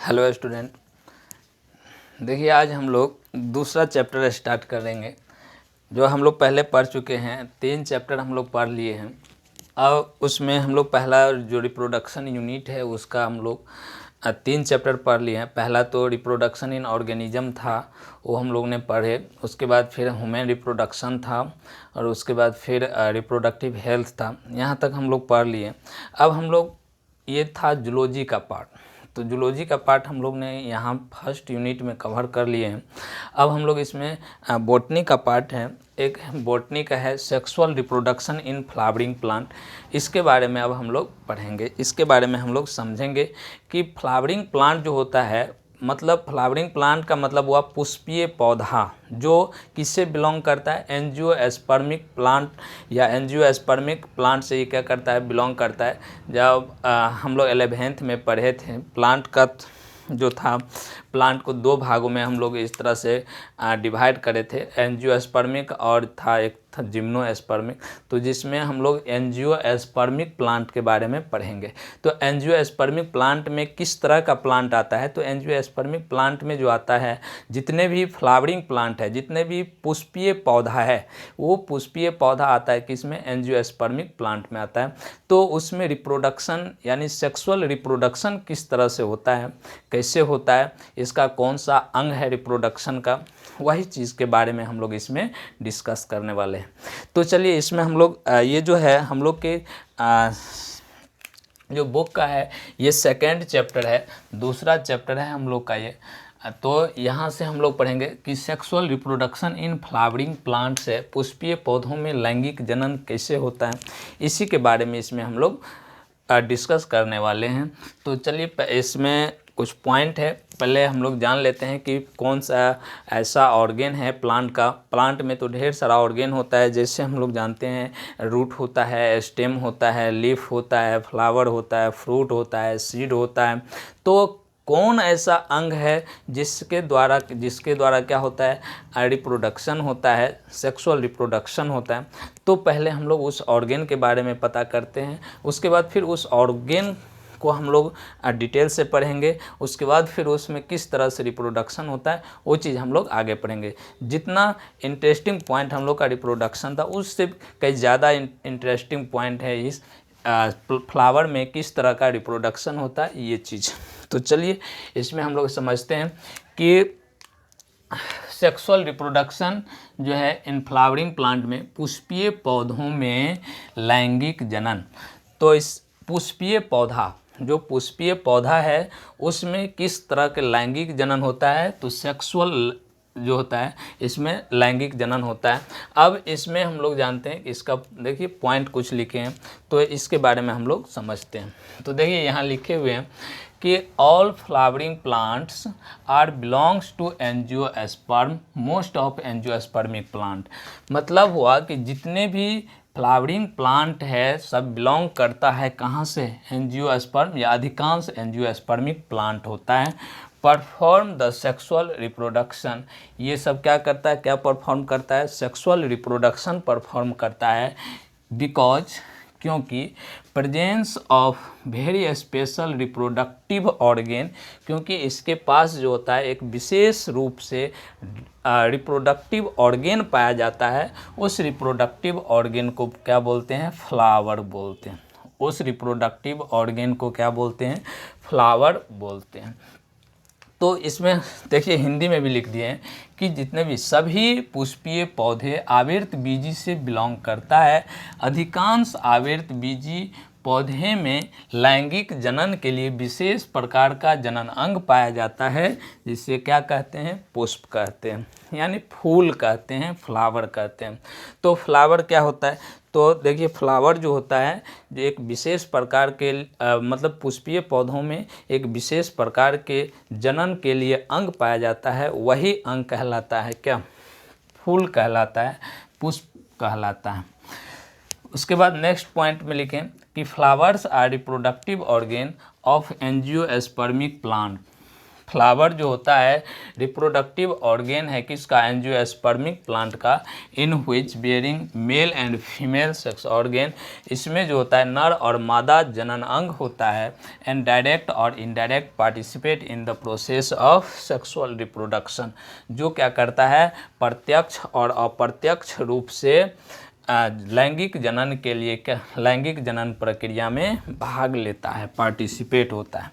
Hello student, देखिए आज हम लोग दूसरा चैप्टर स्टार्ट करेंगे। जो हम लोग पहले पढ़ चुके हैं, 3 चैप्टर हम लोग पढ़ लिए हैं। अब उसमें हम लोग पहला जो रिप्रोडक्शन यूनिट है उसका हम लोग 3 चैप्टर पढ़ लिए हैं। पहला तो रिप्रोडक्शन इन ऑर्गेनिज्म था, वो हम लोग ने पढ़े। उसके बाद फिर ह्यूमन रिप्रोडक्शन था और उसके बाद फिर रिप्रोडक्टिव हेल्थ था। यहाँ तक हम लोग पढ़ लिए। अब हम लोग, ये था जूलॉजी का पार्ट, तो जूलॉजी का पार्ट हम लोग ने यहाँ फर्स्ट यूनिट में कवर कर लिए हैं। अब हम लोग इसमें बॉटनी का पार्ट है, एक बॉटनी का है sexual reproduction in flowering plant. इसके बारे में अब हम लोग पढ़ेंगे, इसके बारे में हम लोग समझेंगे कि फ्लावरिंग प्लांट जो होता है, मतलब फ्लावरिंग प्लांट का मतलब हुआ पुष्पीय पौधा, जो किससे बिलोंग करता है, एंजियोस्पर्मिक प्लांट या एंजियोस्पर्मिक प्लांट से ये क्या करता है, बिलोंग करता है। जब हम लोग 11th में पढ़े थे, प्लांट का जो था, प्लांट को 2 भागों में हम लोग इस तरह से डिवाइड करे थे, एंजियोस्पर्मिक और था एक था जिम्नोस्पर्मिक। तो जिसमें हम लोग एंजियोस्पर्मिक प्लांट के बारे में पढ़ेंगे। तो एंजियोस्पर्मिक प्लांट में किस तरह का प्लांट आता है, तो एंजियोस्पर्मिक प्लांट में जो आता है, जितने भी फ्लावरिंग प्लांट है, जितने भी पुष्पीय पौधा है, वो पुष्पीय पौधा आता है किसमें, एंजियोस्पर्मिक प्लांट में आता है। तो उसमें रिप्रोडक्शन यानी सेक्सुअल रिप्रोडक्शन किस तरह से होता है, कैसे होता है, इसका कौन सा अंग है रिप्रोडक्शन का, वही चीज़ के बारे में हम लोग इसमें डिस्कस करने वाले हैं। तो चलिए इसमें हम लोग ये जो है हम लोग के जो बुक का है, ये 2nd चैप्टर है, दूसरा चैप्टर है हम लोग का ये। तो यहाँ से हम लोग पढ़ेंगे कि sexual reproduction in flowering plant से पुष्पीय पौधों में लैंगिक जनन कैसे होता है, इसी के बारे में इसमें हम लोग डिस्कस करने वाले हैं। तो चलिए इसमें कुछ पॉइंट है, पहले हम लोग जान लेते हैं कि कौन सा ऐसा ऑर्गेन है प्लांट का। प्लांट में तो ढेर सारा ऑर्गेन होता है, जैसे हम लोग जानते हैं रूट होता है, स्टेम होता है, लीफ होता है, फ्लावर होता है, फ्रूट होता है, सीड होता है। तो कौन ऐसा अंग है जिसके द्वारा क्या होता है, रिप्रोडक्शन होता है, सेक्सुअल रिप्रोडक्शन होता है। तो पहले हम लोग उस ऑर्गेन के बारे में पता करते हैं, उसके बाद फिर उस ऑर्गेन को हम लोग डिटेल से पढ़ेंगे, उसके बाद फिर उसमें किस तरह से रिप्रोडक्शन होता है वो चीज़ हम लोग आगे पढ़ेंगे। जितना इंटरेस्टिंग पॉइंट हम लोग का रिप्रोडक्शन था, उससे कई ज़्यादा इंटरेस्टिंग पॉइंट है इस फ्लावर में किस तरह का रिप्रोडक्शन होता है, ये चीज़। तो चलिए इसमें हम लोग समझते हैं कि सेक्सुअल रिप्रोडक्शन जो है इन फ्लावरिंग प्लांट में, पुष्पीय पौधों में लैंगिक जनन। तो इस पुष्पीय पौधा, जो पुष्पीय पौधा है, उसमें किस तरह के लैंगिक जनन होता है, तो सेक्सुअल जो होता है इसमें लैंगिक जनन होता है। अब इसमें हम लोग जानते हैं कि इसका देखिए पॉइंट कुछ लिखे हैं, तो इसके बारे में हम लोग समझते हैं। तो देखिए यहाँ लिखे हुए हैं कि all flowering plants are belongs to angiosperm, most of angiospermic plant. मतलब हुआ कि जितने भी फ्लावरिंग प्लांट है सब बिलोंग करता है कहाँ से, एंजियोस्पर्म, या अधिकांश एंजियोस्पर्मिक प्लांट होता है। परफॉर्म द सेक्सुअल रिप्रोडक्शन, ये सब क्या करता है, क्या परफॉर्म करता है, सेक्सुअल रिप्रोडक्शन परफॉर्म करता है। बिकॉज, क्योंकि presence of very special reproductive organ, क्योंकि इसके पास जो होता है एक विशेष रूप से रिप्रोडक्टिव ऑर्गेन पाया जाता है। उस रिप्रोडक्टिव ऑर्गेन को क्या बोलते हैं, फ्लावर बोलते हैं। उस रिप्रोडक्टिव ऑर्गेन को क्या बोलते हैं, फ्लावर बोलते हैं। तो इसमें देखिए हिंदी में भी लिख दिए हैं कि जितने भी सभी पुष्पीय पौधे आवृत बीजी से बिलोंग करता है। अधिकांश आवृत बीजी पौधे में लैंगिक जनन के लिए विशेष प्रकार का जनन अंग पाया जाता है, जिसे क्या कहते हैं, पुष्प कहते हैं, यानी फूल कहते हैं, फ्लावर कहते हैं। तो फ्लावर क्या होता है, तो देखिए फ्लावर जो होता है जो एक विशेष प्रकार के मतलब पुष्पीय पौधों में एक विशेष प्रकार के जनन के लिए अंग पाया जाता है, वही अंग कहलाता है क्या, फूल कहलाता है, पुष्प कहलाता है। उसके बाद नेक्स्ट पॉइंट में लिखें कि flowers are reproductive organ of angiospermic plant. Flower जो होता है रिप्रोडक्टिव ऑर्गेन है किसका, एंजियोस्पर्मिक प्लांट का, in which bearing male and female sex organ, इसमें जो होता है नर और मादा जनन अंग होता है, एंड डायरेक्ट और indirect participate in the process of sexual reproduction, जो क्या करता है प्रत्यक्ष और अप्रत्यक्ष रूप से लैंगिक जनन के लिए क्या लैंगिक जनन प्रक्रिया में भाग लेता है, पार्टिसिपेट होता है।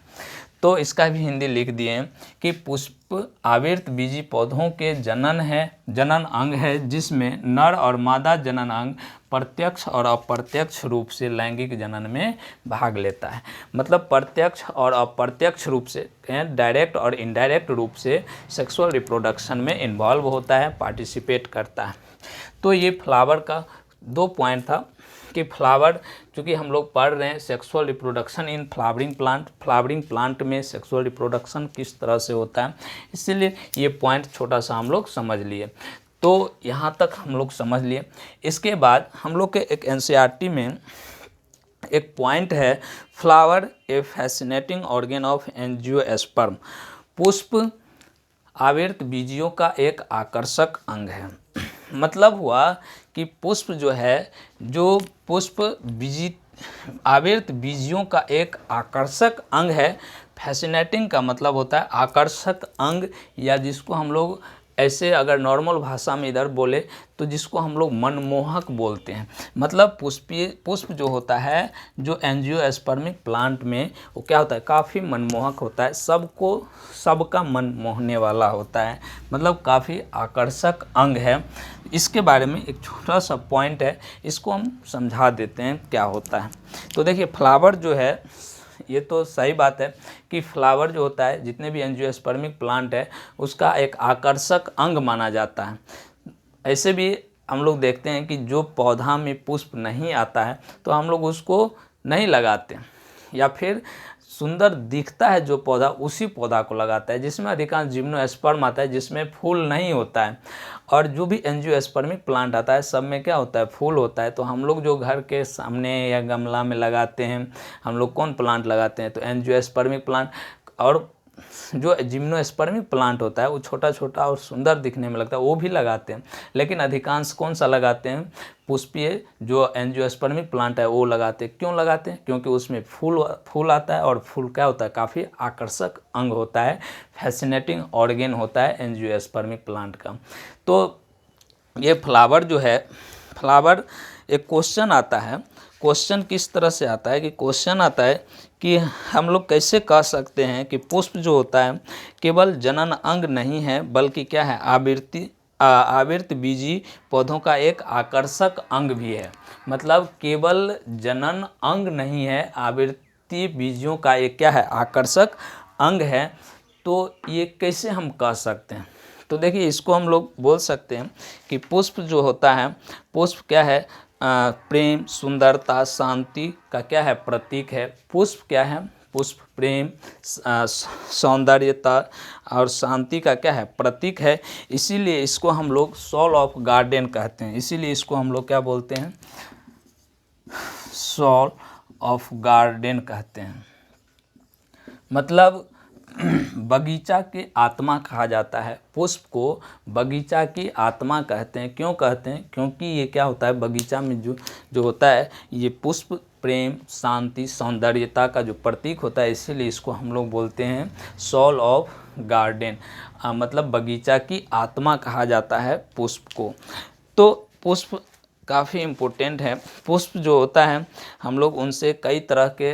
तो इसका भी हिंदी लिख दिए कि पुष्प आवृत बीजी पौधों के जनन अंग है जिसमें नर और मादा जनन अंग प्रत्यक्ष और अप्रत्यक्ष रूप से लैंगिक जनन में भाग लेता है। मतलब प्रत्यक्ष और अप्रत्यक्ष रूप से डायरेक्ट और इनडायरेक्ट रूप से सेक्सुअल रिप्रोडक्शन में इन्वॉल्व होता है, पार्टिसिपेट करता है। तो ये फ्लावर का 2 पॉइंट था कि फ्लावर, चूँकि हम लोग पढ़ रहे हैं sexual reproduction in flowering plant में सेक्सुअल रिप्रोडक्शन किस तरह से होता है, इसीलिए ये पॉइंट छोटा सा हम लोग समझ लिए। तो यहाँ तक हम लोग समझ लिए। इसके बाद हम लोग के एक एनसीईआरटी में एक पॉइंट है, flower A fascinating organ of angiosperm, पुष्प आवृत बीजियों का एक आकर्षक अंग है। मतलब हुआ कि पुष्प जो है, जो पुष्प बीजी आवृत बीजियों का एक आकर्षक अंग है। फैसिनेटिंग का मतलब होता है आकर्षक अंग, या जिसको हम लोग ऐसे अगर नॉर्मल भाषा में इधर बोले तो जिसको हम लोग मनमोहक बोलते हैं। मतलब पुष्प जो होता है जो एंजियोस्पर्मिक प्लांट में, वो क्या होता है काफ़ी मनमोहक होता है, सबका मन मोहने वाला होता है, मतलब काफ़ी आकर्षक अंग है। इसके बारे में एक छोटा सा पॉइंट है, इसको हम समझा देते हैं क्या होता है। तो देखिए फ्लावर जो है, ये तो सही बात है कि फ्लावर जो होता है जितने भी एंजियोस्पर्मिक प्लांट है उसका एक आकर्षक अंग माना जाता है। ऐसे भी हम लोग देखते हैं कि जो पौधा में पुष्प नहीं आता है तो हम लोग उसको नहीं लगाते, या फिर सुंदर दिखता है जो पौधा उसी पौधा को लगाता है, जिसमें अधिकांश जिम्नोस्पर्म आता है जिसमें फूल नहीं होता है। और जो भी एंजियोस्पर्मिक प्लांट आता है सब में क्या होता है, फूल होता है। तो हम लोग जो घर के सामने या गमला में लगाते हैं, हम लोग कौन प्लांट लगाते हैं, तो एंजियोस्पर्मिक प्लांट। और जो जिम्नोस्पर्मिक प्लांट होता है वो छोटा छोटा और सुंदर दिखने में लगता है, वो भी लगाते हैं। लेकिन अधिकांश कौन सा लगाते हैं, पुष्पीय जो एंजियोस्पर्मिक प्लांट है वो लगाते हैं। क्यों लगाते हैं, क्योंकि उसमें फूल आता है, और फूल क्या होता है काफ़ी आकर्षक अंग होता है, फैसिनेटिंग ऑर्गेन होता है एंजियोस्पर्मिक प्लांट का। तो ये फ्लावर जो है, फ्लावर एक क्वेश्चन आता है, क्वेश्चन किस तरह से आता है कि क्वेश्चन आता है कि हम लोग कैसे कह सकते हैं कि पुष्प जो होता है केवल जनन अंग नहीं है बल्कि क्या है, आवृत बीजी पौधों का एक आकर्षक अंग भी है। मतलब केवल जनन अंग नहीं है, आवृत्ति बीजियों का एक क्या है, आकर्षक अंग है। तो ये कैसे हम कह सकते हैं, तो देखिए इसको हम लोग बोल सकते हैं कि पुष्प जो होता है, पुष्प क्या है, प्रेम, सुंदरता, शांति का क्या है, प्रतीक है। पुष्प क्या है, पुष्प प्रेम, सौंदर्यता और शांति का क्या है, प्रतीक है। इसीलिए इसको हम लोग सॉल ऑफ गार्डन कहते हैं। इसीलिए इसको हम लोग क्या बोलते हैं, सॉल ऑफ गार्डन कहते हैं। मतलब बगीचा की आत्मा कहा जाता है, पुष्प को बगीचा की आत्मा कहते हैं। क्यों कहते हैं, क्योंकि ये क्या होता है, बगीचा में जो होता है ये पुष्प प्रेम, शांति, सौंदर्यता का जो प्रतीक होता है, इसीलिए इसको हम लोग बोलते हैं सॉल ऑफ गार्डन। मतलब बगीचा की आत्मा कहा जाता है पुष्प को। तो पुष्प काफ़ी इम्पोर्टेंट है। पुष्प जो होता है हम लोग उनसे कई तरह के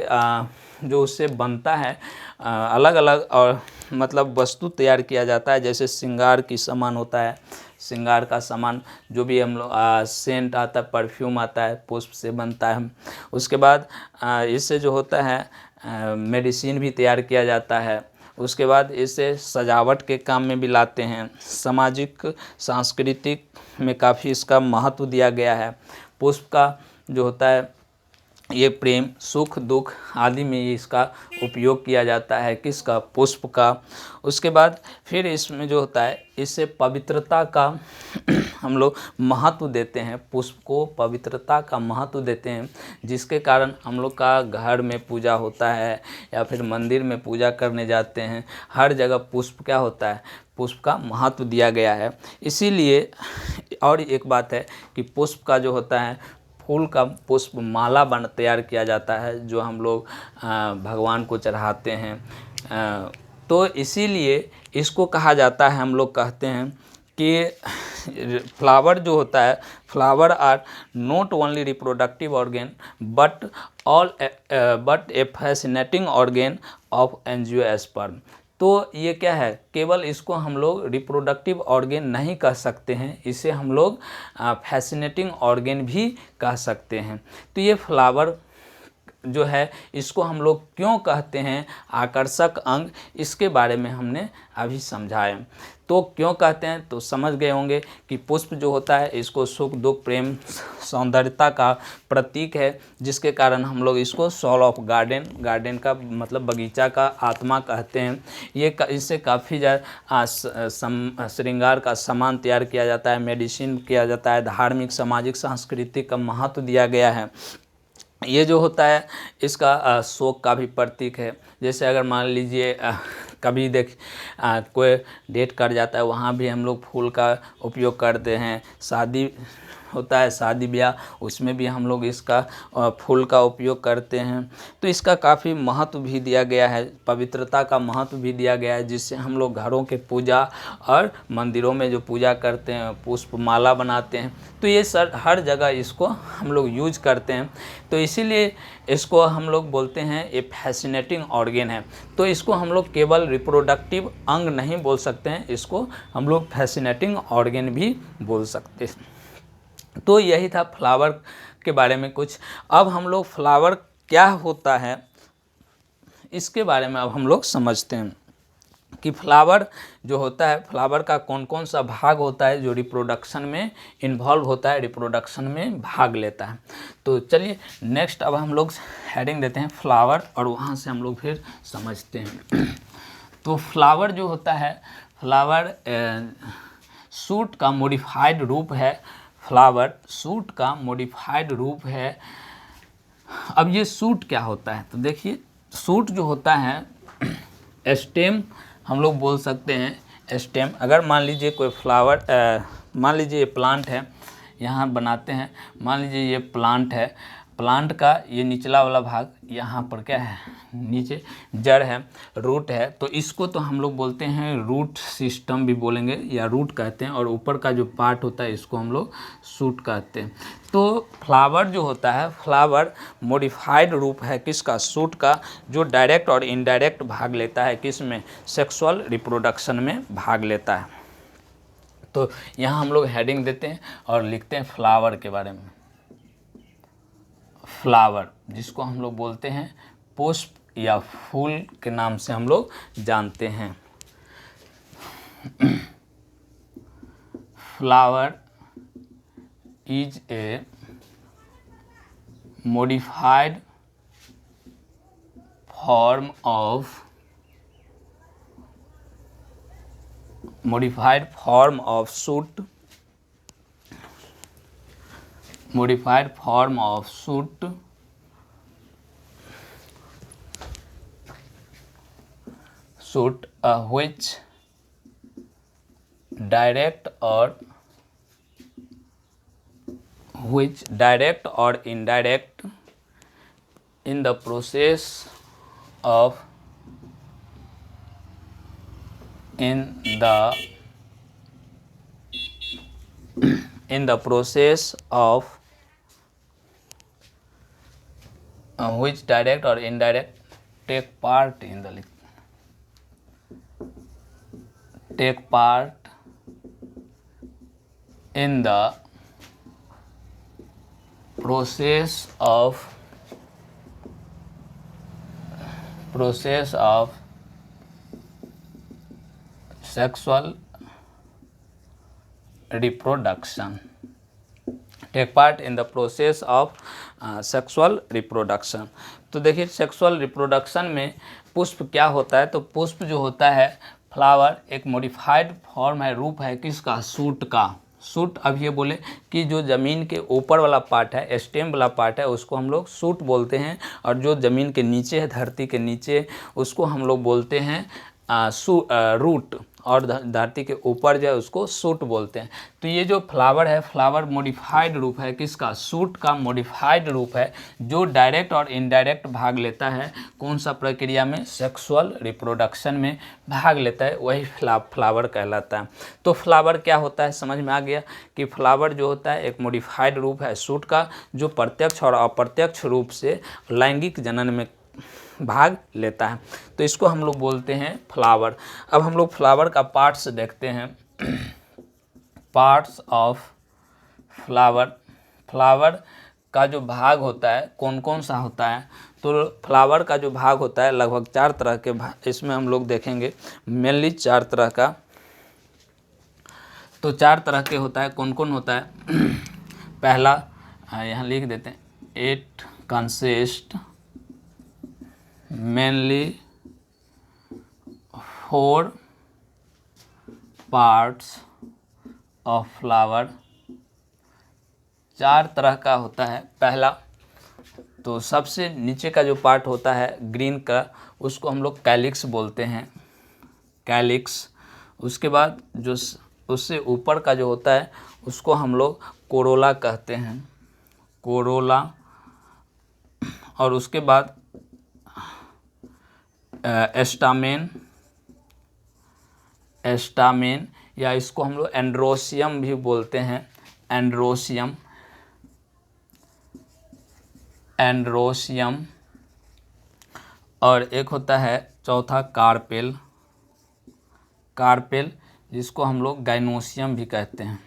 जो उससे बनता है अलग अलग और मतलब वस्तु तैयार किया जाता है। जैसे श्रृंगार की सामान होता है, श्रृंगार का सामान जो भी हम लोग सेंट आता है, परफ्यूम आता है, पुष्प से बनता है। उसके बाद इससे जो होता है मेडिसिन भी तैयार किया जाता है। उसके बाद इसे सजावट के काम में भी लाते हैं। सामाजिक सांस्कृतिक में काफ़ी इसका महत्व दिया गया है। पुष्प का जो होता है ये प्रेम सुख दुख आदि में ये इसका उपयोग किया जाता है, किसका, पुष्प का। उसके बाद फिर इसमें जो होता है, इससे पवित्रता का हम लोग महत्व देते हैं, पुष्प को पवित्रता का महत्व देते हैं, जिसके कारण हम लोग का घर में पूजा होता है या फिर मंदिर में पूजा करने जाते हैं, हर जगह पुष्प क्या होता है, पुष्प का महत्व दिया गया है। इसीलिए और एक बात है कि पुष्प का जो होता है, फूल का पुष्प माला तैयार किया जाता है, जो हम लोग भगवान को चढ़ाते हैं। तो इसीलिए इसको कहा जाता है, हम लोग कहते हैं कि फ्लावर जो होता है, flower are not only reproductive organ but a fascinating organ of angiosperm. तो ये क्या है, केवल इसको हम लोग रिप्रोडक्टिव ऑर्गेन नहीं कह सकते हैं, इसे हम लोग फैसिनेटिंग ऑर्गेन भी कह सकते हैं। तो ये फ्लावर जो है, इसको हम लोग क्यों कहते हैं आकर्षक अंग, इसके बारे में हमने अभी समझाया। तो क्यों कहते हैं तो समझ गए होंगे कि पुष्प जो होता है, इसको सुख दुख प्रेम सौंदर्यता का प्रतीक है, जिसके कारण हम लोग इसको सोल ऑफ गार्डन, गार्डन का मतलब बगीचा का आत्मा कहते हैं। ये इससे काफ़ी ज़्यादा श्रृंगार का सामान तैयार किया जाता है, मेडिसिन किया जाता है, धार्मिक सामाजिक सांस्कृतिक का महत्व दिया गया है। ये जो होता है, इसका शोक का भी प्रतीक है। जैसे अगर मान लीजिए कभी कोई डेट कर जाता है, वहाँ भी हम लोग फूल का उपयोग करते हैं। शादी होता है, शादी ब्याह, उसमें भी हम लोग इसका फूल का उपयोग करते हैं। तो इसका काफ़ी महत्व भी दिया गया है, पवित्रता का महत्व भी दिया गया है, जिससे हम लोग घरों के पूजा और मंदिरों में जो पूजा करते हैं, पुष्प माला बनाते हैं, तो ये हर जगह इसको हम लोग यूज करते हैं। तो इसीलिए इसको हम लोग बोलते हैं ये फैसिनेटिंग ऑर्गेन है। तो इसको हम लोग केवल रिप्रोडक्टिव अंग नहीं बोल सकते हैं, इसको हम लोग फैसिनेटिंग ऑर्गेन भी बोल सकते हैं। तो यही था फ्लावर के बारे में कुछ। अब हम लोग फ्लावर क्या होता है इसके बारे में अब हम लोग समझते हैं कि फ्लावर जो होता है, फ्लावर का कौन कौन सा भाग होता है जो रिप्रोडक्शन में इन्वॉल्व होता है, रिप्रोडक्शन में भाग लेता है। तो चलिए नेक्स्ट अब हम लोग हेडिंग देते हैं फ्लावर, और वहाँ से हम लोग फिर समझते हैं। तो फ्लावर जो होता है, फ्लावर सूट का मॉडिफाइड रूप है, फ्लावर सूट का मॉडिफाइड रूप है। अब ये सूट क्या होता है, तो देखिए सूट जो होता है, स्टेम हम लोग बोल सकते हैं। स्टेम, अगर मान लीजिए कोई फ्लावर, मान लीजिए ये प्लांट है, यहाँ बनाते हैं, मान लीजिए ये प्लांट है, प्लांट का ये निचला वाला भाग, यहाँ पर क्या है, नीचे जड़ है, रूट है, तो इसको तो हम लोग बोलते हैं रूट सिस्टम भी बोलेंगे या रूट कहते हैं, और ऊपर का जो पार्ट होता है इसको हम लोग शूट कहते हैं। तो फ्लावर जो होता है, फ्लावर मॉडिफाइड रूप है किसका, शूट का, जो डायरेक्ट और इनडायरेक्ट भाग लेता है किसमें, सेक्सुअल रिप्रोडक्शन में भाग लेता है। तो यहाँ हम लोग हेडिंग देते हैं और लिखते हैं फ्लावर के बारे में। फ्लावर जिसको हम लोग बोलते हैं पुष्प या फूल के नाम से हम लोग जानते हैं। Flower is a modified form of shoot, modified form of shoot which direct or indirect in the process of which direct or indirect take part in the process of sexual reproduction। Take part in the process of sexual reproduction. तो देखिए sexual reproduction में पुष्प क्या होता है, तो पुष्प जो होता है फ्लावर एक मॉडिफाइड फॉर्म है, रूप है किसका, सूट का। सूट, अब ये बोले कि जो ज़मीन के ऊपर वाला पार्ट है, स्टेम वाला पार्ट है, उसको हम लोग सूट बोलते हैं, और जो ज़मीन के नीचे है, धरती के नीचे, उसको हम लोग बोलते हैं रूट, और धरती के ऊपर जो है उसको सूट बोलते हैं। तो ये जो फ्लावर है, फ्लावर मॉडिफाइड रूप है किसका, सूट का मॉडिफाइड रूप है, जो डायरेक्ट और इनडायरेक्ट भाग लेता है कौन सा प्रक्रिया में, सेक्सुअल रिप्रोडक्शन में भाग लेता है, वही फ्लावर कहलाता है। तो फ्लावर क्या होता है, समझ में आ गया कि फ्लावर जो होता है एक मॉडिफाइड रूप है सूट का, जो प्रत्यक्ष और अप्रत्यक्ष रूप से लैंगिक जनन में भाग लेता है। तो इसको हम लोग बोलते हैं फ्लावर। अब हम लोग फ्लावर का पार्ट्स देखते हैं, पार्ट्स ऑफ फ्लावर। फ्लावर का जो भाग होता है कौन कौन सा होता है, तो फ्लावर का जो भाग होता है लगभग 4 तरह के इसमें हम लोग देखेंगे, मेनली 4 तरह का। तो 4 तरह के होता है, कौन कौन होता है। पहला यहाँ लिख देते हैं, it consist mainly 4 parts of flower। 4 तरह का होता है। पहला तो सबसे नीचे का जो पार्ट होता है ग्रीन का, उसको हम लोग कैलिक्स बोलते हैं, कैलिक्स। उसके बाद जो उससे ऊपर का जो होता है उसको हम लोग कोरोला कहते हैं, कोरोला। और उसके बाद एस्टामेन, एस्टामेन, या इसको हम लोग एंड्रोसियम भी बोलते हैं, एंड्रोसियम, एंड्रोसियम। और एक होता है चौथा कार्पेल, कार्पेल, जिसको हम लोग गाइनोसियम भी कहते हैं,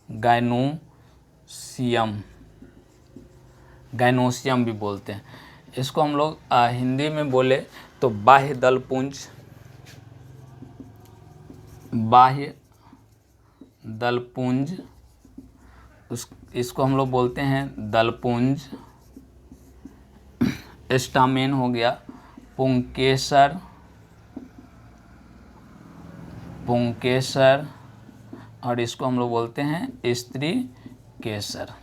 गाइनोसियम, गाइनोसियम भी बोलते हैं। इसको हम लोग हिंदी में बोले तो बाह्य दलपुंज, बाह्य दलपुंज, इसको हम लोग बोलते हैं दलपुंज। एस्टामेन हो गया पुंकेसर, पुंकेसर, और इसको हम लोग बोलते हैं स्त्री केसर।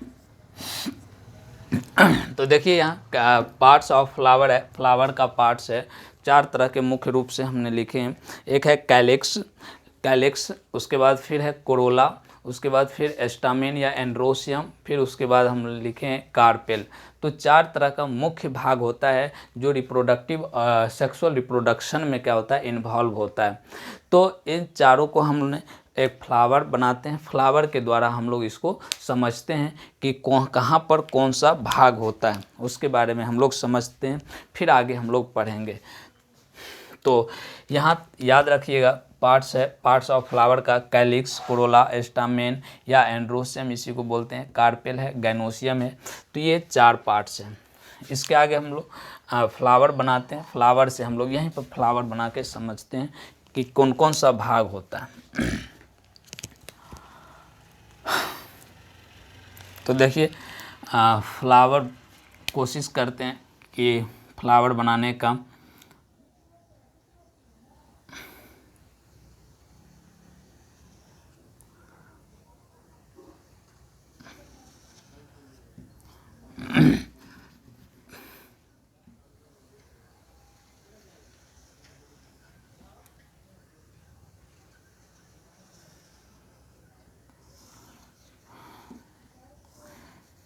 तो देखिए यहाँ पार्ट्स ऑफ फ्लावर है, फ्लावर का पार्ट्स है 4 तरह के मुख्य रूप से हमने लिखे हैं। एक है कैलिक्स, कैलिक्स, उसके बाद फिर है कोरोला, उसके बाद फिर एस्टामेन या एंड्रोसियम, फिर उसके बाद हम लिखे हैं कार्पेल। तो 4 तरह का मुख्य भाग होता है जो रिप्रोडक्टिव सेक्सुअल रिप्रोडक्शन में क्या होता है, इन्वॉल्व होता है। तो इन चारों को हमने एक फ्लावर बनाते हैं, फ्लावर के द्वारा हम लोग इसको समझते हैं कि कहाँ पर कौन सा भाग होता है, उसके बारे में हम लोग समझते हैं, फिर आगे हम लोग पढ़ेंगे। तो यहाँ याद रखिएगा पार्ट्स है, पार्ट्स ऑफ फ्लावर का कैलिक्स, कोरोला, एस्टामेन या एंड्रोसियम, इसी को बोलते हैं, कार्पेल है, गाइनोसियम है। तो ये 4 पार्ट्स हैं। इसके आगे हम लोग फ्लावर बनाते हैं, फ्लावर से हम लोग यहीं पर फ्लावर बना के समझते हैं कि कौन कौन सा भाग होता है। तो देखिए फ्लावर कोशिश करते हैं कि फ्लावर बनाने का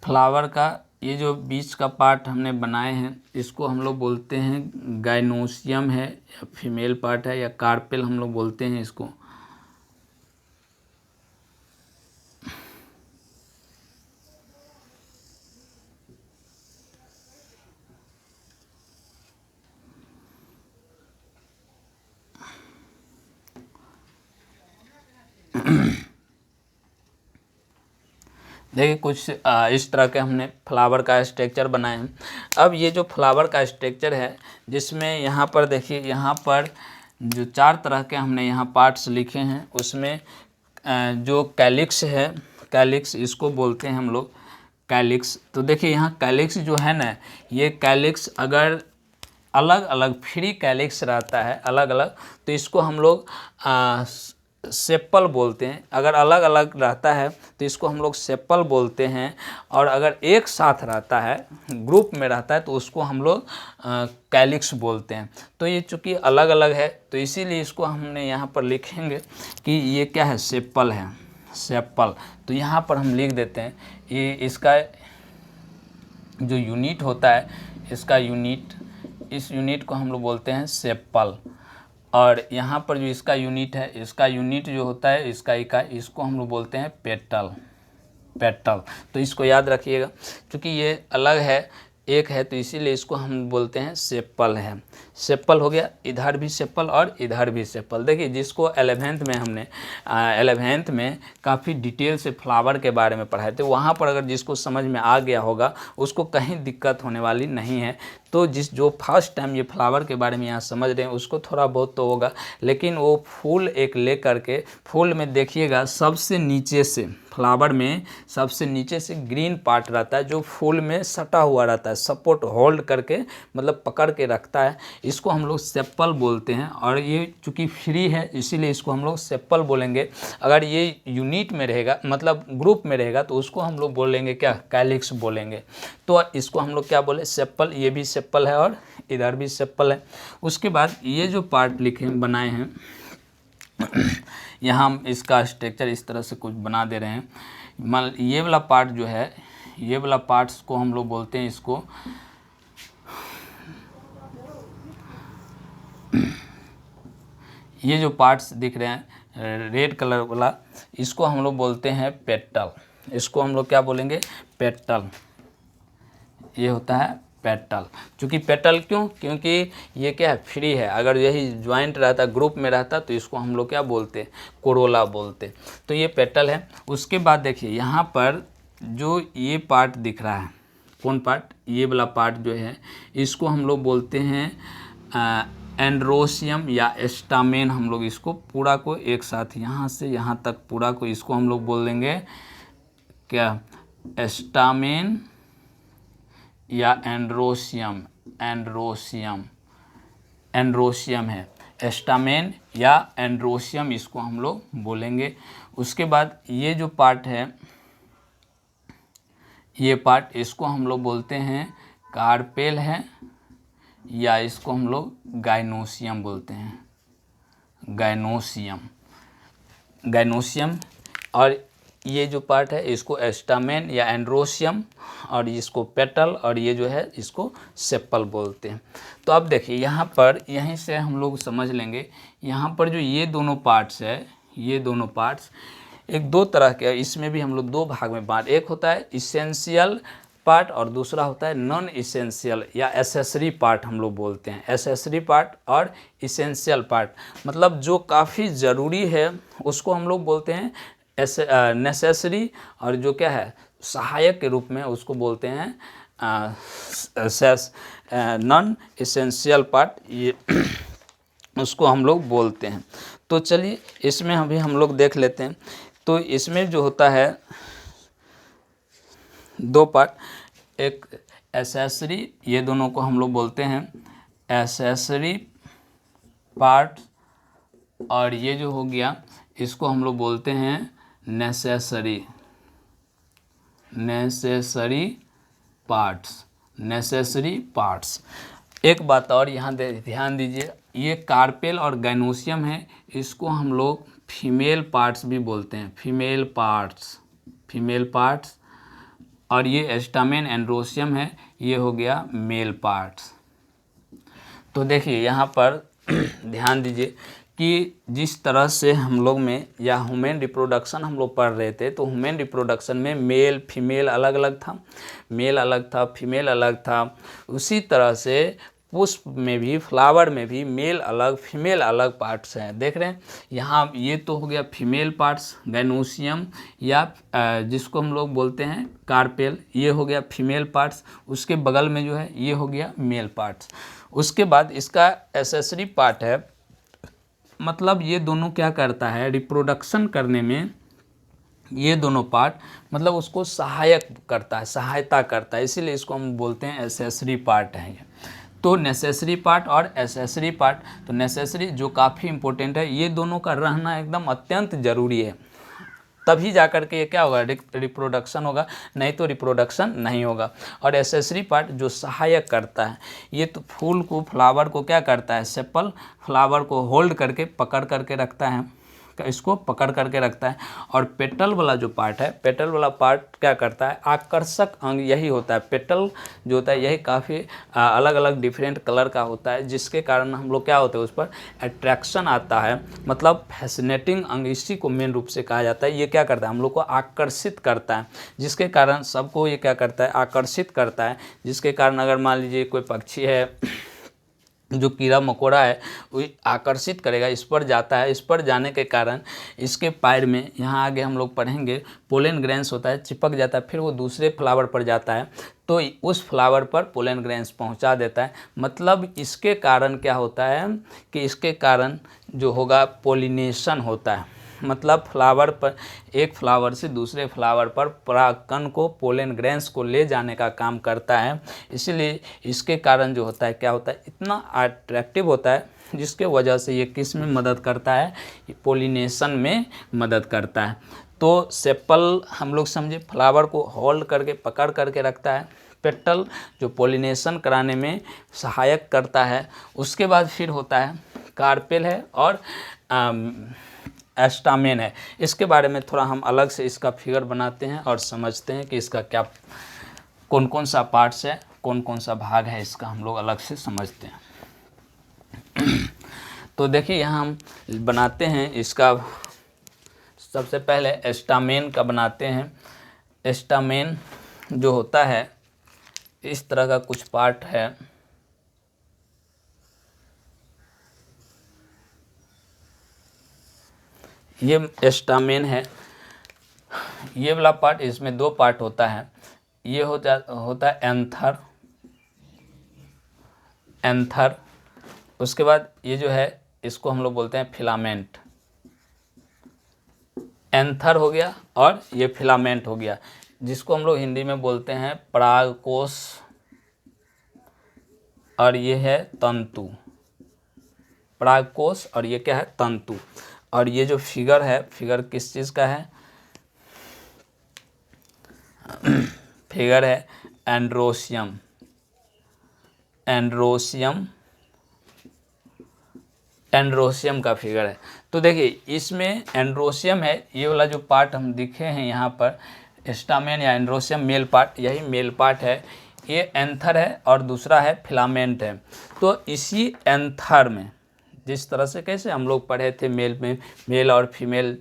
फ्लावर का ये जो बीच का पार्ट हमने बनाए हैं इसको हम लोग बोलते हैं गाइनोसियम है, या फीमेल पार्ट है, या कार्पेल हम लोग बोलते हैं इसको। देखिए कुछ इस तरह के हमने फ्लावर का स्ट्रक्चर बनाए हैं। अब ये जो फ्लावर का स्ट्रक्चर है जिसमें यहाँ पर देखिए, यहाँ पर जो 4 तरह के हमने यहाँ पार्ट्स लिखे हैं उसमें जो कैलिक्स है, कैलिक्स, इसको बोलते हैं हम लोग कैलिक्स। तो देखिए यहाँ कैलिक्स जो है ना, ये कैलिक्स अगर अलग अलग फ्री कैलिक्स रहता है अलग अलग, तो इसको हम लोग सेपल बोलते हैं। अगर अलग अलग रहता है तो इसको हम लोग सेपल बोलते हैं, और अगर एक साथ रहता है, ग्रुप में रहता है, तो उसको हम लोग कैलिक्स बोलते हैं। तो ये चूँकि अलग अलग है तो इसीलिए इसको हमने यहाँ पर लिखेंगे कि ये क्या है, सेपल है, सेपल। तो यहाँ पर हम लिख देते हैं ये इसका जो यूनिट होता है, इसका यूनिट, इस यूनिट को हम लोग बोलते हैं सेपल। और यहाँ पर जो इसका यूनिट है, इसका यूनिट जो होता है, इसका इकाई, इसको हम लोग बोलते हैं पेटल, पेटल। तो इसको याद रखिएगा, क्योंकि ये अलग है, एक है, तो इसीलिए इसको हम बोलते हैं सेपल है। सेपल हो गया, इधर भी सेपल और इधर भी सेपल। देखिए जिसको 11th में हमने 11th में काफ़ी डिटेल से फ्लावर के बारे में पढ़ाए थे, वहाँ पर अगर जिसको समझ में आ गया होगा उसको कहीं दिक्कत होने वाली नहीं है। तो जो फर्स्ट टाइम ये फ्लावर के बारे में यहाँ समझ रहे हैं उसको थोड़ा बहुत तो होगा, लेकिन वो फूल एक ले करके, फूल में देखिएगा सबसे नीचे से, फ्लावर में सबसे नीचे से ग्रीन पार्ट रहता है जो फूल में सटा हुआ रहता है, सपोर्ट होल्ड करके मतलब पकड़ के रखता है, इसको हम लोग सेपल बोलते हैं। और ये चूँकि फ्री है इसीलिए इसको हम लोग सेपल बोलेंगे। अगर ये यूनिट में रहेगा, मतलब ग्रुप में रहेगा, तो उसको हम लोग बोलेंगे क्या, कैलिक्स बोलेंगे। तो इसको हम लोग क्या बोले, सेपल। ये भी सेपल है और इधर भी सेपल है। उसके बाद ये जो पार्ट लिखे बनाए हैं यहाँ हम इसका स्ट्रक्चर इस तरह से कुछ बना दे रहे हैं। मान ये वाला पार्ट जो है, ये वाला पार्ट्स को हम लोग बोलते हैं इसको ये जो पार्ट्स दिख रहे हैं रेड कलर वाला, इसको हम लोग बोलते हैं पेटल। इसको हम लोग क्या बोलेंगे, पेटल। ये होता है पेटल। चूँकि पेटल क्यों, क्योंकि ये क्या है, फ्री है। अगर यही ज्वाइंट रहता, ग्रुप में रहता, तो इसको हम लोग क्या बोलते, कोरोला बोलते। तो ये पेटल है। उसके बाद देखिए यहाँ पर जो ये पार्ट दिख रहा है, कौन पार्ट, ये वाला पार्ट जो है, इसको हम लोग बोलते हैं एंड्रोसियम या स्टामेन। हम लोग इसको पूरा को एक साथ यहाँ से यहाँ तक पूरा को इसको हम लोग बोल देंगे क्या, स्टामेन या एंड्रोसियम। एंड्रोसियम, एंड्रोसियम है, स्टामेन या एंड्रोसियम इसको हम लोग बोलेंगे। उसके बाद ये जो पार्ट है, ये पार्ट, इसको हम लोग बोलते हैं कार्पेल है, या इसको हम लोग गाइनोसियम बोलते हैं, गाइनोसियम, गाइनोसियम। और ये जो पार्ट है इसको एस्टामेन या एंड्रोसियम, और इसको पेटल, और ये जो है इसको सेपल बोलते हैं। तो अब देखिए यहाँ पर, यहीं से हम लोग समझ लेंगे, यहाँ पर जो ये दोनों पार्ट्स है, ये दोनों पार्ट्स एक दो तरह के, इसमें भी हम लोग दो भाग में बांट, एक होता है इसेंशियल पार्ट और दूसरा होता है नॉन इसेंशियल या एसेसरी पार्ट हम लोग बोलते हैं। एसेसरी पार्ट और इसेंशियल पार्ट, मतलब जो काफ़ी ज़रूरी है उसको हम लोग बोलते हैं नेसेसरी, और जो क्या है सहायक के रूप में उसको बोलते हैं नॉन इसेंशियल पार्ट, ये उसको हम लोग बोलते हैं। तो चलिए इसमें अभी हम लोग देख लेते हैं। तो इसमें जो होता है दो पार्ट, एक एसेसरी, ये दोनों को हम लोग बोलते हैं एसेसरी पार्ट, और ये जो हो गया इसको हम लोग बोलते हैं necessary, necessary parts, necessary parts. एक बात और यहाँ ध्यान दीजिए, ये कार्पेल और गाइनोसियम है, इसको हम लोग फीमेल पार्ट्स भी बोलते हैं, फीमेल पार्ट्स, फीमेल पार्ट्स। और ये एस्टामेन एंड्रोसियम है, ये हो गया मेल पार्ट्स। तो देखिए यहाँ पर ध्यान दीजिए कि जिस तरह से हम लोग में या ह्यूमन रिप्रोडक्शन हम लोग पढ़ रहे थे, तो ह्यूमन रिप्रोडक्शन में मेल फीमेल अलग अलग था, मेल अलग था, फीमेल अलग था। उसी तरह से पुष्प में भी, फ्लावर में भी मेल अलग फीमेल अलग पार्ट्स हैं। देख रहे हैं यहाँ, ये तो हो गया फीमेल पार्ट्स गाइनोसियम या जिसको हम लोग बोलते हैं कार्पेल, ये हो गया फीमेल पार्ट्स। उसके बगल में जो है ये हो गया मेल पार्ट्स। उसके बाद इसका एसेसरी पार्ट है, मतलब ये दोनों क्या करता है, रिप्रोडक्शन करने में ये दोनों पार्ट मतलब उसको सहायक करता है, सहायता करता है, इसीलिए इसको हम बोलते हैं एसेसरी पार्ट है ये। तो नेसेसरी पार्ट और एसेसरी पार्ट, तो नेसेसरी जो काफ़ी इंपॉर्टेंट है, ये दोनों का रहना एकदम अत्यंत ज़रूरी है, तभी जा कर के ये क्या होगा, रिप्रोडक्शन होगा, नहीं तो रिप्रोडक्शन नहीं होगा। और एसेसरी पार्ट जो सहायक करता है, ये तो फूल को, फ्लावर को क्या करता है, सेपल फ्लावर को होल्ड करके, पकड़ करके रखता है, इसको पकड़ करके रखता है। और पेटल वाला जो पार्ट है, पेटल वाला पार्ट क्या करता है, आकर्षक अंग यही होता है। पेटल जो होता है यही काफ़ी अलग अलग डिफरेंट कलर का होता है, जिसके कारण हम लोग क्या होते हैं, उस पर अट्रैक्शन आता है, मतलब फैसिनेटिंग अंग, इसी को मेन रूप से कहा जाता है। ये क्या करता है, हम लोग को आकर्षित करता है, जिसके कारण सबको ये क्या करता है, आकर्षित करता है। जिसके कारण अगर मान लीजिए कोई पक्षी है जो कीड़ा मकोड़ा है, वो आकर्षित करेगा, इस पर जाता है, इस पर जाने के कारण इसके पैर में, यहाँ आगे हम लोग पढ़ेंगे, पोलन ग्रेन्स होता है, चिपक जाता है, फिर वो दूसरे फ्लावर पर जाता है, तो उस फ्लावर पर पोलन ग्रेन्स पहुंचा देता है। मतलब इसके कारण क्या होता है कि इसके कारण जो होगा पोलिनेशन होता है, मतलब फ्लावर पर, एक फ्लावर से दूसरे फ्लावर पर परागकण को, पोलन ग्रेन्स को ले जाने का काम करता है। इसीलिए इसके कारण जो होता है, क्या होता है, इतना अट्रैक्टिव होता है, जिसके वजह से ये किस में मदद करता है, पोलिनेशन में मदद करता है। तो सेपल हम लोग समझे, फ्लावर को होल्ड करके, पकड़ करके रखता है। पेटल जो पोलिनेशन कराने में सहायक करता है। उसके बाद फिर होता है कार्पेल है और एस्टामेन है। इसके बारे में थोड़ा हम अलग से इसका फिगर बनाते हैं और समझते हैं कि इसका क्या, कौन कौन सा पार्ट्स है, कौन कौन सा भाग है, इसका हम लोग अलग से समझते हैं। तो देखिए यहाँ हम बनाते हैं इसका, सबसे पहले एस्टामेन का बनाते हैं। एस्टामेन जो होता है, इस तरह का कुछ पार्ट है, ये एस्टामेन है। ये वाला पार्ट, इसमें दो पार्ट होता है, ये होता है एंथर, एंथर। उसके बाद ये जो है, इसको हम लोग बोलते हैं फिलामेंट। एंथर हो गया और ये फिलामेंट हो गया, जिसको हम लोग हिंदी में बोलते हैं परागकोश, और ये है तंतु। परागकोश और ये क्या है, तंतु। और ये जो फिगर है, फिगर किस चीज़ का है, फिगर है एंड्रोसियम, एंड्रोसियम, एंड्रोसियम का फिगर है। तो देखिए इसमें एंड्रोसियम है, ये वाला जो पार्ट हम दिखे हैं यहाँ पर, एस्टामेन या एंड्रोसियम मेल पार्ट, यही मेल पार्ट है। ये एंथर है और दूसरा है फिलामेंट है। तो इसी एंथर में, जिस तरह से कैसे हम लोग पढ़े थे मेल में, मेल और फीमेल,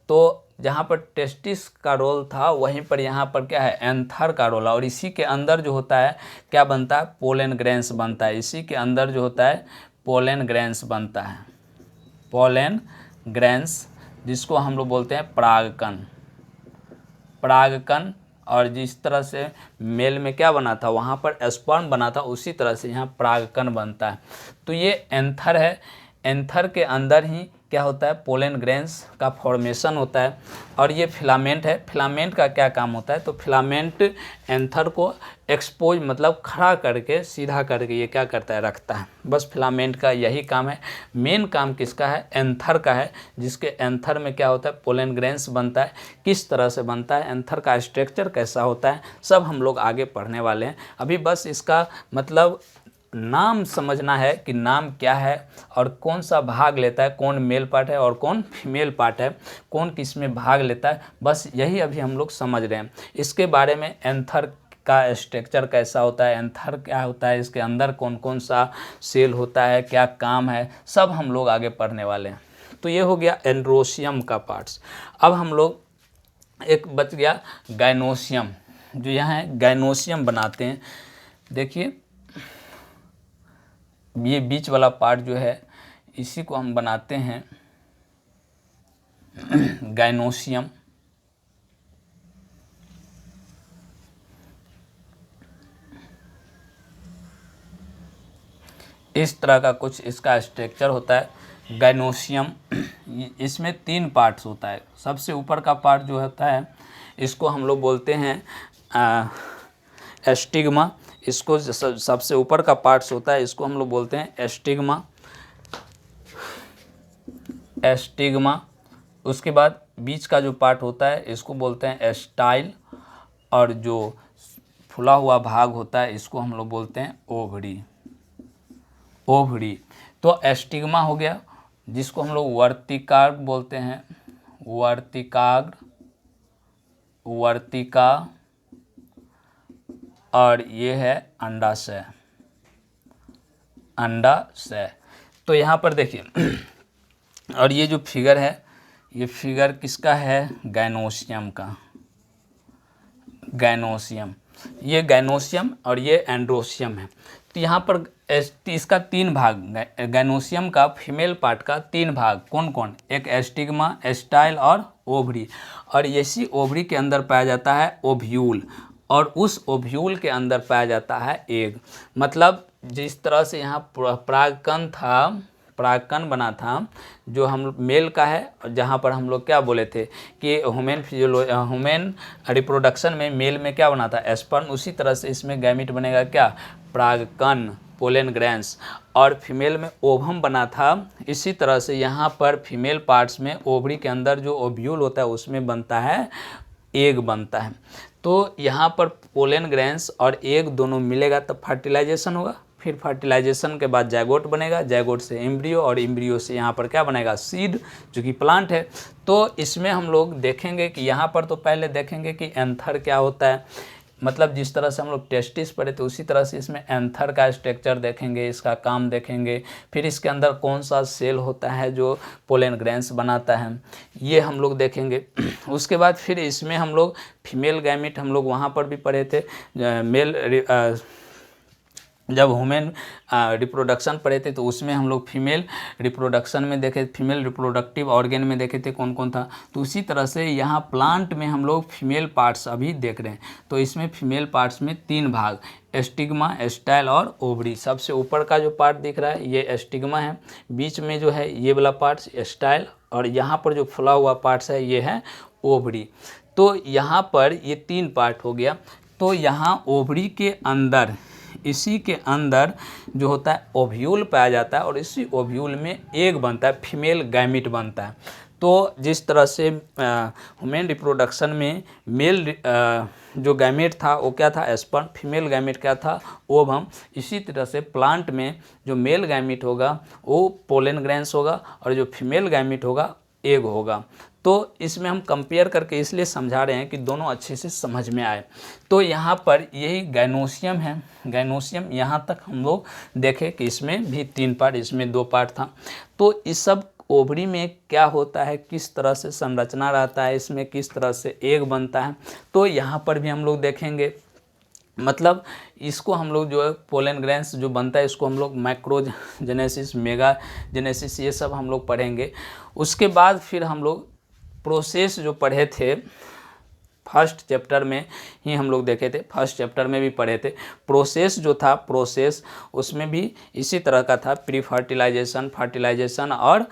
तो जहाँ पर टेस्टिस का रोल था, वहीं पर यहाँ पर क्या है, एंथर का रोल है। और इसी के अंदर जो होता है, क्या बनता है, पोलन ग्रेन्स बनता है। इसी के अंदर जो होता है, पोलन ग्रेन्स बनता है, पोलन ग्रेन्स, जिसको हम लोग बोलते हैं परागकण, परागकण। और जिस तरह से मेल में क्या बना था, वहाँ पर स्पर्म बना था, उसी तरह से यहाँ परागकण बनता है। तो ये एंथर है, एंथर के अंदर ही क्या होता है, पोलन ग्रेन्स का फॉर्मेशन होता है। और ये फिलामेंट है, फिलामेंट का क्या काम होता है, तो फिलामेंट एंथर को एक्सपोज, मतलब खड़ा करके, सीधा करके ये क्या करता है, रखता है। बस फिलामेंट का यही काम है। मेन काम किसका है, एंथर का है, जिसके एंथर में क्या होता है, पोलन ग्रेन्स बनता है। किस तरह से बनता है, एंथर का स्ट्रक्चर कैसा होता है, सब हम लोग आगे पढ़ने वाले हैं। अभी बस इसका मतलब नाम समझना है कि नाम क्या है और कौन सा भाग लेता है, कौन मेल पार्ट है और कौन फीमेल पार्ट है, कौन किस में भाग लेता है, बस यही अभी हम लोग समझ रहे हैं। इसके बारे में एंथर का स्ट्रक्चर कैसा होता है, एंथर क्या होता है, इसके अंदर कौन कौन सा सेल होता है, क्या काम है, सब हम लोग आगे पढ़ने वाले हैं। तो ये हो गया एंड्रोसियम का पार्ट्स। अब हम लोग, एक बच गया गाइनोसियम, जो यहाँ है गाइनोसियम बनाते हैं। देखिए ये बीच वाला पार्ट जो है, इसी को हम बनाते हैं गाइनोसियम। इस तरह का कुछ इसका स्ट्रक्चर होता है गाइनोसियम। इसमें 3 पार्ट्स होता है। सबसे ऊपर का पार्ट जो होता है इसको हम लोग बोलते हैं एस्टिग्मा। इसको सबसे ऊपर का पार्ट्स होता है इसको हम लोग बोलते हैं एस्टिग्मा। एस्टिग्मा। उसके बाद बीच का जो पार्ट होता है इसको बोलते हैं एस्टाइल, और जो फुला हुआ भाग होता है इसको हम लोग बोलते हैं ओवरी। ओवरी। तो एस्टिग्मा हो गया, जिसको हम लोग वर्तिकाग्र बोलते हैं, वर्तिकाग्र, वर्तिका, और ये है अंडाशय, अंडाशय। तो यहाँ पर देखिए और ये जो फिगर है ये फिगर किसका है, गाइनोसियम का, गाइनोसियम। ये गाइनोसियम और ये एंड्रोसियम है। तो यहाँ पर इसका 3 भाग, गाइनोसियम का फीमेल पार्ट का 3 भाग कौन कौन, एक एस्टिग्मा, एस्टाइल और ओवरी। और इसी ओवरी के अंदर पाया जाता है ओव्यूल, और उस ओव्यूल के अंदर पाया जाता है एग। मतलब जिस तरह से यहाँ परागकण था, परागकण बना था जो हम मेल का है, जहाँ पर हम लोग क्या बोले थे कि ह्यूमन रिप्रोडक्शन में मेल में क्या बना था, स्पर्म। उसी तरह से इसमें गैमीट बनेगा क्या, परागकण, पोलन ग्रैंस, और फीमेल में ओवम बना था। इसी तरह से यहाँ पर फीमेल पार्ट्स में ओवरी के अंदर जो ओव्यूल होता है उसमें बनता है एग बनता है। तो यहाँ पर पोलन ग्रैंस और एग दोनों मिलेगा तब फर्टिलाइजेशन होगा। फिर फर्टिलाइजेशन के बाद जायगोट बनेगा, जायगोट से एम्ब्रियो, और एम्ब्रियो से यहाँ पर क्या बनेगा, सीड, जो कि प्लांट है। तो इसमें हम लोग देखेंगे कि यहाँ पर तो पहले देखेंगे कि एंथर क्या होता है। मतलब जिस तरह से हम लोग टेस्टिस पढ़े थे उसी तरह से इसमें एंथर का स्ट्रक्चर देखेंगे, इसका काम देखेंगे। फिर इसके अंदर कौन सा सेल होता है जो पोलन ग्रैंस बनाता है, ये हम लोग देखेंगे। उसके बाद फिर इसमें हम लोग फीमेल गैमिट हम लोग वहाँ पर भी पढ़े थे। मेल जब ह्यूमन रिप्रोडक्शन पढ़े थे तो उसमें हम लोग फीमेल रिप्रोडक्शन में देखे, फीमेल रिप्रोडक्टिव ऑर्गेन में देखे थे कौन कौन था। तो उसी तरह से यहाँ प्लांट में हम लोग फीमेल पार्ट्स अभी देख रहे हैं। तो इसमें फीमेल पार्ट्स में 3 भाग, एस्टिग्मा, एस्टाइल और ओवरी। सबसे ऊपर का जो पार्ट दिख रहा है ये एस्टिग्मा है, बीच में जो है ये वाला पार्ट्स एस्टाइल, और यहाँ पर जो फुला हुआ पार्ट्स है ये है ओवरी। तो यहाँ पर ये 3 पार्ट हो गया। तो यहाँ ओवरी के अंदर, इसी के अंदर जो होता है ओव्यूल पाया जाता है, और इसी ओव्यूल में एग बनता है, फीमेल गैमिट बनता है। तो जिस तरह से ह्यूमन रिप्रोडक्शन में मेल जो गैमेट था वो क्या था, स्पर्म, फीमेल गैमेट क्या था, ओवम। इसी तरह से प्लांट में जो मेल गैमेट होगा वो पोलन ग्रैंस होगा, और जो फीमेल गैमेट होगा एग होगा। तो इसमें हम कंपेयर करके इसलिए समझा रहे हैं कि दोनों अच्छे से समझ में आए। तो यहाँ पर यही गाइनोसियम है, गाइनोसियम यहाँ तक हम लोग देखे कि इसमें भी 3 पार्ट, इसमें 2 पार्ट था। तो इस सब ओवरी में क्या होता है, किस तरह से संरचना रहता है, इसमें किस तरह से एग बनता है, तो यहाँ पर भी हम लोग देखेंगे। मतलब इसको हम लोग जो है पोलन ग्रैंस जो बनता है इसको हम लोग माइक्रोजेनेसिस, मेगा जेनेसिस, ये सब हम लोग पढ़ेंगे। उसके बाद फिर हम लोग प्रोसेस जो पढ़े थे फर्स्ट चैप्टर में ही हम लोग देखे थे, फर्स्ट चैप्टर में भी पढ़े थे। प्रोसेस जो था, प्रोसेस उसमें भी इसी तरह का था, प्री फर्टिलाइजेशन, फर्टिलाइजेशन और